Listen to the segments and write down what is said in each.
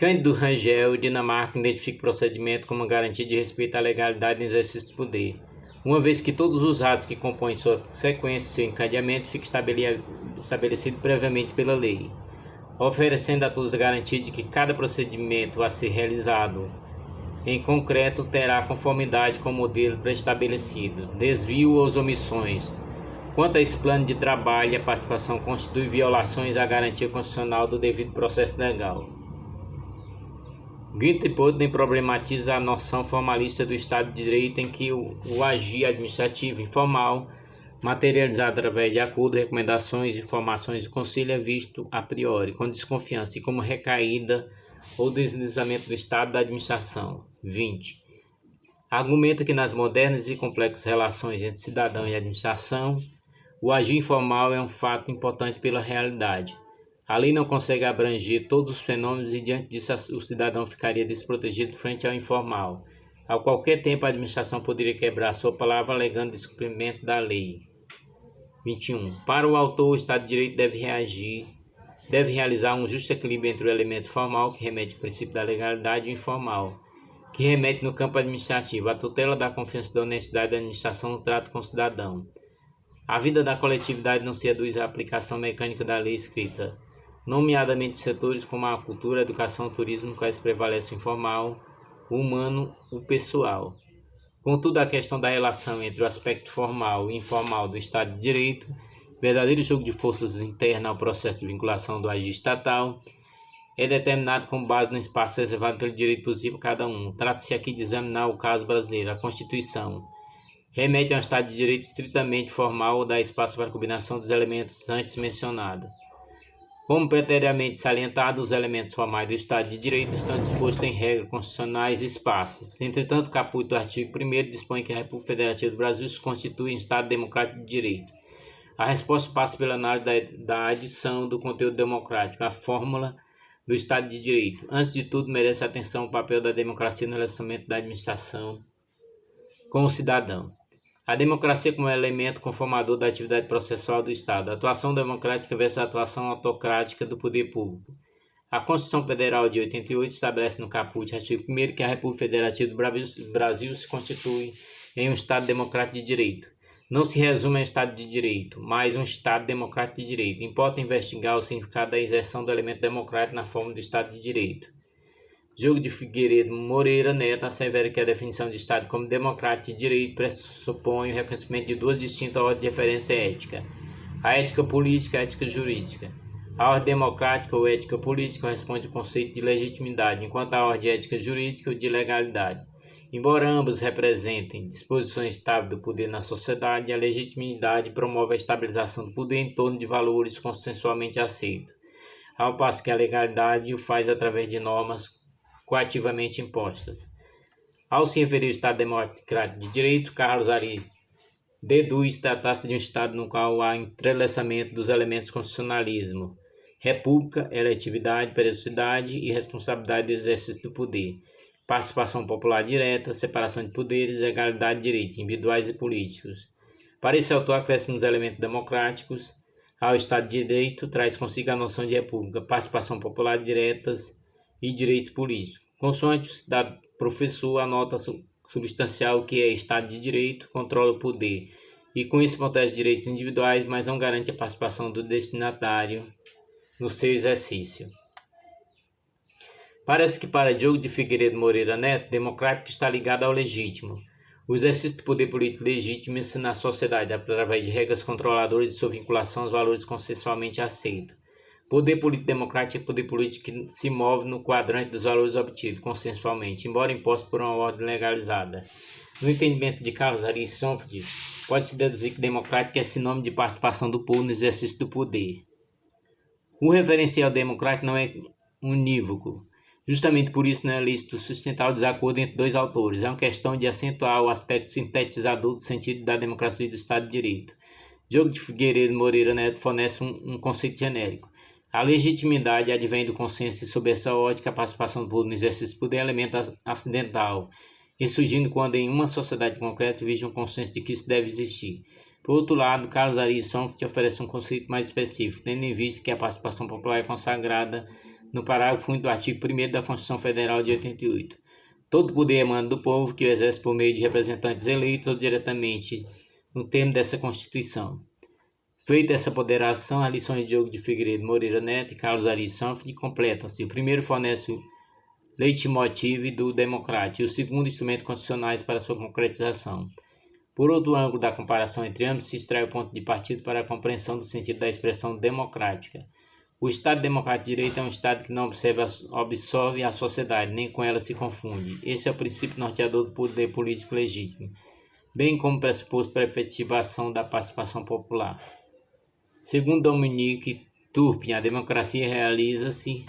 Cândido Rangel, Dinamarca, identifica o procedimento como garantia de respeito à legalidade no exercício do poder, uma vez que todos os atos que compõem sua sequência e seu encadeamento ficam estabelecidos previamente pela lei, oferecendo a todos a garantia de que cada procedimento a ser realizado em concreto terá conformidade com o modelo pré-estabelecido, desvio ou omissões. Quanto a esse plano de trabalho, a participação constitui violações à garantia constitucional do devido processo legal. Guinter-Podden problematiza a noção formalista do Estado de Direito em que o agir administrativo informal, materializado através de acordo, recomendações e informações do Conselho, é visto a priori com desconfiança e como recaída ou deslizamento do Estado da administração. 20. Argumenta que nas modernas e complexas relações entre cidadão e administração, o agir informal é um fato importante pela realidade. A lei não consegue abranger todos os fenômenos e, diante disso, o cidadão ficaria desprotegido frente ao informal. A qualquer tempo, a administração poderia quebrar sua palavra alegando descumprimento da lei. 21. Para o autor, o Estado de Direito deve realizar um justo equilíbrio entre o elemento formal, que remete ao princípio da legalidade, e o informal, que remete no campo administrativo, à tutela da confiança e da honestidade da administração no trato com o cidadão. A vida da coletividade não se reduz à aplicação mecânica da lei escrita, nomeadamente setores como a cultura, a educação e o turismo, nos quais prevalece o informal, o humano, o pessoal. Contudo, a questão da relação entre o aspecto formal e informal do Estado de Direito, verdadeiro jogo de forças interno ao processo de vinculação do agir estatal, é determinado com base no espaço reservado pelo direito possível a cada um. Trata-se aqui de examinar o caso brasileiro. A Constituição remete a um Estado de Direito estritamente formal ou dá espaço para a combinação dos elementos antes mencionados. Como preteriormente salientado, os elementos formais do Estado de Direito estão dispostos em regras constitucionais esparsos. Entretanto, o caput do artigo 1º dispõe que a República Federativa do Brasil se constitui em Estado democrático de direito. A resposta passa pela análise da adição do conteúdo democrático à fórmula do Estado de Direito. Antes de tudo, merece atenção o papel da democracia no relacionamento da administração com o cidadão. A democracia como elemento conformador da atividade processual do Estado. A atuação democrática versus a atuação autocrática do poder público. A Constituição Federal de 88 estabelece no caput, artigo 1º, que a República Federativa do Brasil se constitui em um Estado democrático de direito. Não se resume a Estado de Direito, mas um Estado democrático de direito. Importa investigar o significado da inserção do elemento democrático na forma do Estado de Direito. Diogo de Figueiredo Moreira Neto assevera que a definição de Estado como democrático de direito pressupõe o reconhecimento de duas distintas ordens de referência ética: a ética política e a ética jurídica. A ordem democrática ou ética política corresponde ao conceito de legitimidade, enquanto a ordem ética jurídica de legalidade. Embora ambos representem disposições estáveis do poder na sociedade, a legitimidade promove a estabilização do poder em torno de valores consensualmente aceitos, ao passo que a legalidade o faz através de normas coativamente impostas. Ao se referir ao Estado Democrático de Direito, Carlos Ari deduz tratar-se de um Estado no qual há entrelaçamento dos elementos constitucionalismo, república, eletividade, periodicidade e responsabilidade do exercício do poder, participação popular direta, separação de poderes, legalidade de direitos individuais e políticos. Para esse autor, acrescem os elementos democráticos ao Estado de Direito, traz consigo a noção de república, participação popular diretas e direitos políticos. Consoante o citado professor, a nota substancial que é Estado de Direito controla o poder e com isso protege direitos individuais, mas não garante a participação do destinatário no seu exercício. Parece que para Diogo de Figueiredo Moreira Neto, democrático está ligado ao legítimo. O exercício do poder político legítimo-se na sociedade através de regras controladoras e sua vinculação aos valores consensualmente aceitos. Poder político democrático é poder político que se move no quadrante dos valores obtidos consensualmente, embora imposto por uma ordem legalizada. No entendimento de Carlos Ari Somfeld, pode-se deduzir que democrático é sinônimo de participação do povo no exercício do poder. O referencial democrático não é unívoco. Justamente por isso não é lícito sustentar o desacordo entre dois autores. É uma questão de acentuar o aspecto sintetizador do sentido da democracia e do Estado de Direito. Diogo de Figueiredo Moreira Neto fornece um conceito genérico. A legitimidade advém do consenso e, sob essa ótica, a participação do povo no exercício do poder é elemento acidental, e surgindo quando em uma sociedade concreta vige um consenso de que isso deve existir. Por outro lado, Carlos Ari Somfeld oferece um conceito mais específico, tendo em vista que a participação popular é consagrada no parágrafo único do artigo 1º da Constituição Federal de 88. Todo poder emana do povo, que o exerce por meio de representantes eleitos ou diretamente no termo dessa Constituição. Feita essa ponderação, as lições de Diogo de Figueiredo Moreira Neto e Carlos Aris Sanfilippo completam-se. O primeiro fornece o leitmotiv do democrático e o segundo instrumento constitucionais para sua concretização. Por outro ângulo da comparação entre ambos, se extrai o ponto de partida para a compreensão do sentido da expressão democrática. O Estado Democrático de Direito é um Estado que não absorve a sociedade, nem com ela se confunde. Esse é o princípio norteador do poder político legítimo, bem como pressuposto para a efetivação da participação popular. Segundo Dominique Turpin, a democracia realiza-se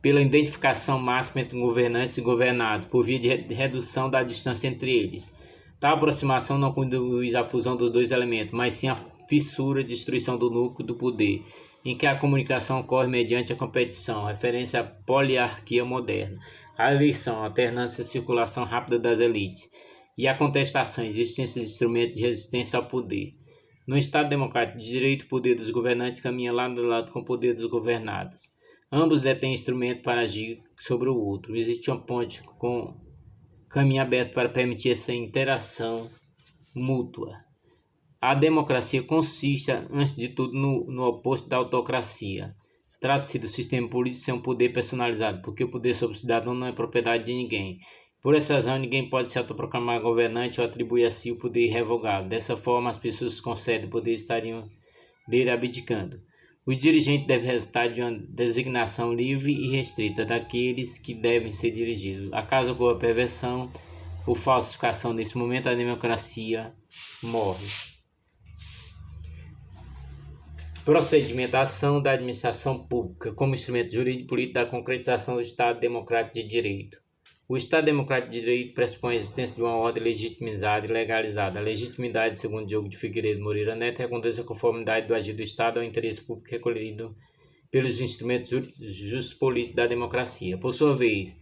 pela identificação máxima entre governantes e governados, por via de redução da distância entre eles. Tal aproximação não conduz à fusão dos dois elementos, mas sim à fissura, destruição do núcleo do poder, em que a comunicação ocorre mediante a competição, referência à poliarquia moderna, a eleição, a alternância e circulação rápida das elites, e a contestação, a existência de instrumentos de resistência ao poder. No Estado Democrático de Direito, o poder dos governantes caminha lado a lado com o poder dos governados. Ambos detêm instrumento para agir sobre o outro. Existe uma ponte com caminho aberto para permitir essa interação mútua. A democracia consiste, antes de tudo, no oposto da autocracia. Trata-se do sistema político ser um poder personalizado, porque o poder sobre o cidadão não é propriedade de ninguém. Por essa razão, ninguém pode se autoproclamar governante ou atribuir a si o poder irrevogável. Dessa forma, as pessoas que concedem o poder estariam dele abdicando. Os dirigentes devem resultar de uma designação livre e restrita daqueles que devem ser dirigidos. Acaso ocorra perversão ou falsificação nesse momento, a democracia morre. Procedimentação da administração pública como instrumento jurídico e político da concretização do Estado Democrático de Direito. O Estado Democrático de Direito pressupõe a existência de uma ordem legitimizada e legalizada. A legitimidade, segundo Diogo de Figueiredo Moreira Neto, reconduz a conformidade do agir do Estado ao interesse público recolhido pelos instrumentos justo-políticos da democracia. Por sua vez,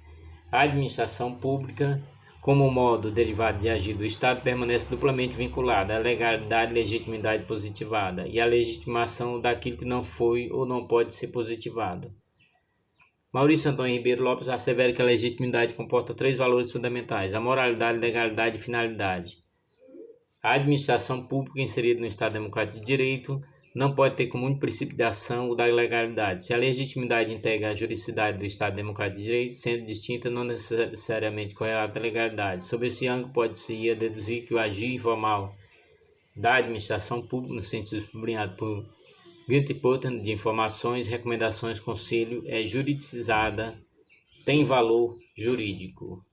a administração pública, como modo derivado de agir do Estado, permanece duplamente vinculada à legalidade e legitimidade positivada e à legitimação daquilo que não foi ou não pode ser positivado. Maurício Antônio Ribeiro Lopes assevera que a legitimidade comporta 3 valores fundamentais: a moralidade, legalidade e finalidade. A administração pública inserida no Estado Democrático de Direito não pode ter como único princípio de ação o da legalidade. Se a legitimidade integra a juridicidade do Estado Democrático de Direito, sendo distinta, não necessariamente correlata à legalidade. Sob esse ângulo, pode-se deduzir que o agir informal da administração pública, no sentido sublinhado por Guilty-Potter, de informações, recomendações, conselho, é juridicizada, tem valor jurídico.